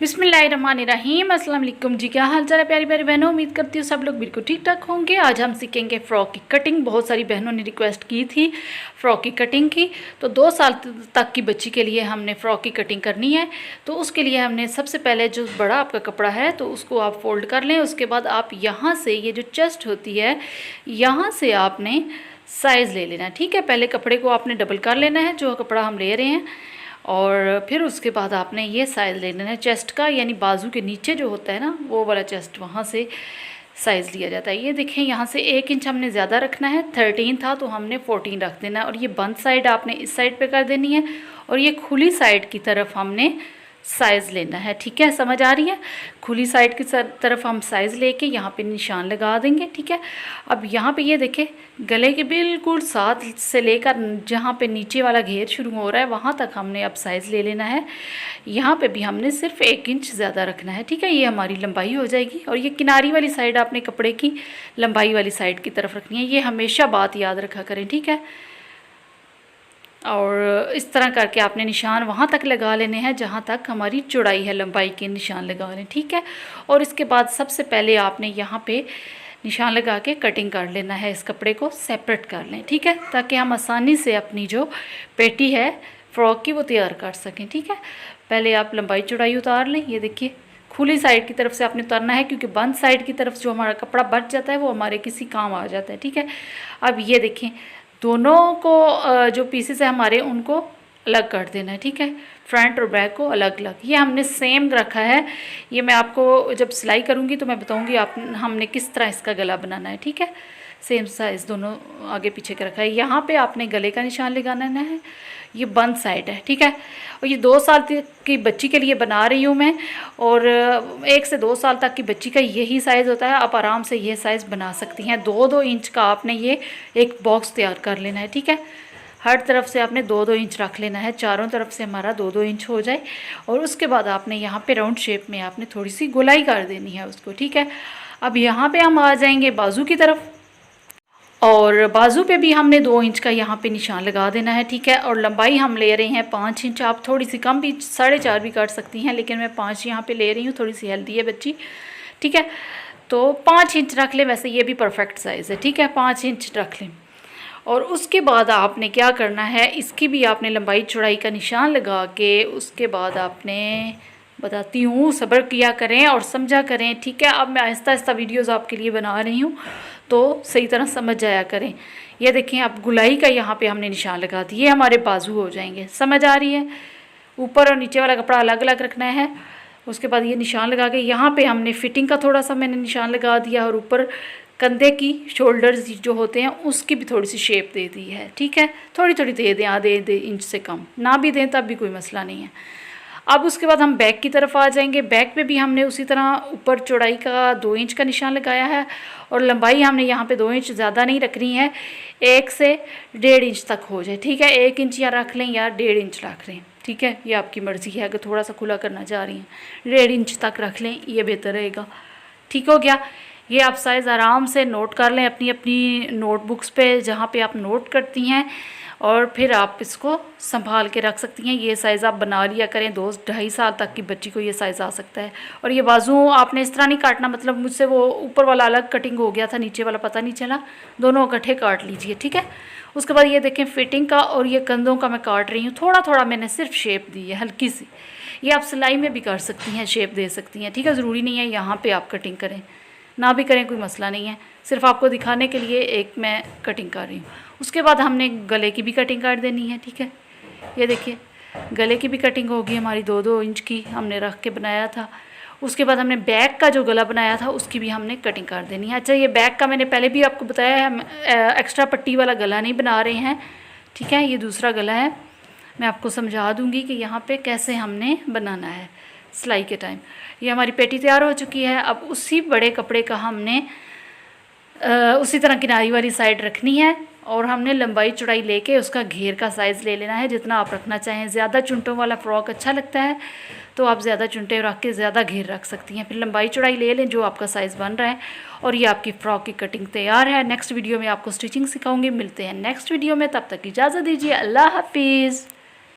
बिस्मिल्लाहिर्रहमानिर्रहीम। अस्सलाम वालेकुम जी, क्या हाल चाल है प्यारी प्यारी बहनों। उम्मीद करती हूँ सब लोग बिल्कुल ठीक ठाक होंगे। आज हम सीखेंगे फ़्रॉक की कटिंग। बहुत सारी बहनों ने रिक्वेस्ट की थी फ़्रॉक की कटिंग की, तो 2 साल तक की बच्ची के लिए हमने फ़्रॉक की कटिंग करनी है। तो उसके लिए हमने सबसे पहले जो बड़ा आपका कपड़ा है तो उसको आप फोल्ड कर लें। उसके बाद आप यहाँ से ये जो चेस्ट होती है यहाँ से आपने साइज़ ले लेना है, ठीक है। पहले कपड़े को आपने डबल कर लेना है जो कपड़ा हम ले रहे हैं, और फिर उसके बाद आपने ये साइज़ ले लेना है चेस्ट का, यानी बाजू के नीचे जो होता है ना वो वाला चेस्ट, वहाँ से साइज़ लिया जाता है। ये देखें यहाँ से 1 इंच हमने ज़्यादा रखना है, 13 था तो हमने 14 रख देना है। और ये बंद साइड आपने इस साइड पे कर देनी है और ये खुली साइड की तरफ हमने साइज़ लेना है, ठीक है। समझ आ रही है। खुली साइड की तरफ हम साइज़ लेके यहाँ पे निशान लगा देंगे, ठीक है। अब यहाँ पे ये देखें गले के बिल्कुल साथ से लेकर जहाँ पे नीचे वाला घेर शुरू हो रहा है वहाँ तक हमने अब साइज़ ले लेना है। यहाँ पे भी हमने सिर्फ 1 इंच ज़्यादा रखना है, ठीक है। ये हमारी लंबाई हो जाएगी। और ये किनारी वाली साइड आपने कपड़े की लंबाई वाली साइड की तरफ रखनी है, ये हमेशा बात याद रखा करें, ठीक है। और इस तरह करके आपने निशान वहाँ तक लगा लेने हैं जहाँ तक हमारी चौड़ाई है, लंबाई के निशान लगा लें, ठीक है। और इसके बाद सबसे पहले आपने यहाँ पे निशान लगा के कटिंग कर लेना है, इस कपड़े को सेपरेट कर लें, ठीक है, ताकि हम आसानी से अपनी जो पेटी है फ़्रॉक की वो तैयार कर सकें, ठीक है। पहले आप लंबाई चौड़ाई उतार लें। ये देखिए खुली साइड की तरफ से आपने उतारना है, क्योंकि बंद साइड की तरफ जो हमारा कपड़ा बच जाता है वो हमारे किसी काम आ जाता है, ठीक है। अब ये देखें दोनों को जो पीसेस है हमारे उनको अलग कर देना है, ठीक है। फ्रंट और बैक को अलग अलग, ये हमने सेम रखा है। ये मैं आपको जब सिलाई करूँगी तो मैं बताऊँगी आप हमने किस तरह इसका गला बनाना है, ठीक है। सेम साइज़ दोनों आगे पीछे का रखा है। यहाँ पे आपने गले का निशान लगाना है, ये बंद साइड है, ठीक है। और ये 2 साल की बच्ची के लिए बना रही हूँ मैं, और 1 से 2 साल तक की बच्ची का यही साइज़ होता है। आप आराम से ये साइज़ बना सकती हैं। 2-2 इंच का आपने ये एक बॉक्स तैयार कर लेना है, ठीक है। हर तरफ से आपने 2-2 इंच रख लेना है, चारों तरफ से हमारा 2-2 इंच हो जाए। और उसके बाद आपने यहाँ पे राउंड शेप में आपने थोड़ी सी गोलाई कर देनी है उसको, ठीक है। अब यहाँ पे हम आ जाएंगे बाजू की तरफ, और बाजू पे भी हमने 2 इंच का यहाँ पे निशान लगा देना है, ठीक है। और लंबाई हम ले रहे हैं 5 इंच। आप थोड़ी सी कम भी 4.5 भी कर सकती हैं, लेकिन मैं 5 यहाँ पे ले रही हूँ, थोड़ी सी हेल्दी है बच्ची, ठीक है। तो 5 इंच रख लें, वैसे ये भी परफेक्ट साइज़ है, ठीक है। 5 इंच रख लें। और उसके बाद आपने क्या करना है, इसकी भी आपने लंबाई चौड़ाई का निशान लगा के उसके बाद आपने, बताती हूँ, सब्र किया करें और समझा करें, ठीक है। अब मैं आहिस्ता आहिस्ता वीडियोज़ आपके लिए बना रही हूँ तो सही तरह समझ जाया करें। ये देखें अब गुलाई का यहाँ पे हमने निशान लगा दिए, हमारे बाजू हो जाएंगे। समझ आ रही है। ऊपर और नीचे वाला कपड़ा अलग अलग रखना है। उसके बाद ये निशान लगा के यहाँ पे हमने फिटिंग का थोड़ा सा मैंने निशान लगा दिया, और ऊपर कंधे की शोल्डर्स जो होते हैं उसकी भी थोड़ी सी शेप दे दी है, ठीक है। थोड़ी थोड़ी दे दें, आधे इंच से कम ना भी दें तब भी कोई मसला नहीं है। अब उसके बाद हम बैक की तरफ आ जाएंगे। बैक पे भी हमने उसी तरह ऊपर चौड़ाई का 2 इंच का निशान लगाया है, और लंबाई हमने यहाँ पे 2 इंच ज़्यादा नहीं रखनी है, 1 से 1.5 इंच तक हो जाए, ठीक है। 1 इंच या रख लें या 1.5 इंच रख लें, ठीक है। ये आपकी मर्ज़ी है, अगर थोड़ा सा खुला करना चाह रही हैं 1.5 इंच तक रख लें, ये बेहतर रहेगा, ठीक हो गया। ये आप साइज़ आराम से नोट कर लें अपनी अपनी नोटबुक्स पे, जहाँ पे आप नोट करती हैं, और फिर आप इसको संभाल के रख सकती हैं। ये साइज़ आप बना लिया करें, 2-2.5 साल तक की बच्ची को ये साइज़ आ सकता है। और ये बाजू आपने इस तरह नहीं काटना, मतलब मुझसे वो ऊपर वाला अलग कटिंग हो गया था, नीचे वाला पता नहीं चला, दोनों इकट्ठे काट लीजिए, ठीक है। उसके बाद ये देखें फिटिंग का और ये कंधों का मैं काट रही हूँ, थोड़ा थोड़ा मैंने सिर्फ शेप दी है हल्की सी। ये आप सिलाई में भी कर सकती हैं, शेप दे सकती हैं, ठीक है। ज़रूरी नहीं है यहाँ पर आप कटिंग करें, ना भी करें कोई मसला नहीं है, सिर्फ आपको दिखाने के लिए एक मैं कटिंग कर रही हूँ। उसके बाद हमने गले की भी कटिंग कर देनी है, ठीक है। ये देखिए गले की भी कटिंग होगी हमारी, 2-2 इंच की हमने रख के बनाया था। उसके बाद हमने बैक का जो गला बनाया था उसकी भी हमने कटिंग कर देनी है। अच्छा, ये बैक का मैंने पहले भी आपको बताया है, हम एक्स्ट्रा पट्टी वाला गला नहीं बना रहे हैं, ठीक है। ये दूसरा गला है, मैं आपको समझा दूँगी कि यहाँ पर कैसे हमने बनाना है सिलाई के टाइम। ये हमारी पेटी तैयार हो चुकी है। अब उसी बड़े कपड़े का हमने उसी तरह किनारी वाली साइड रखनी है, और हमने लंबाई चौड़ाई लेके उसका घेर का साइज़ ले लेना है जितना आप रखना चाहें। ज़्यादा चुंटों वाला फ़्रॉक अच्छा लगता है तो आप ज़्यादा चुंटे रख के ज़्यादा घेर रख सकती हैं। फिर लंबाई चौड़ाई ले लें जो आपका साइज़ बन रहा है, और ये आपकी फ़्रॉक की कटिंग तैयार है। नेक्स्ट वीडियो में आपको स्टिचिंग सिखाऊंगी। मिलते हैं नेक्स्ट वीडियो में, तब तक इजाज़त दीजिए। अल्लाह हाफिज़।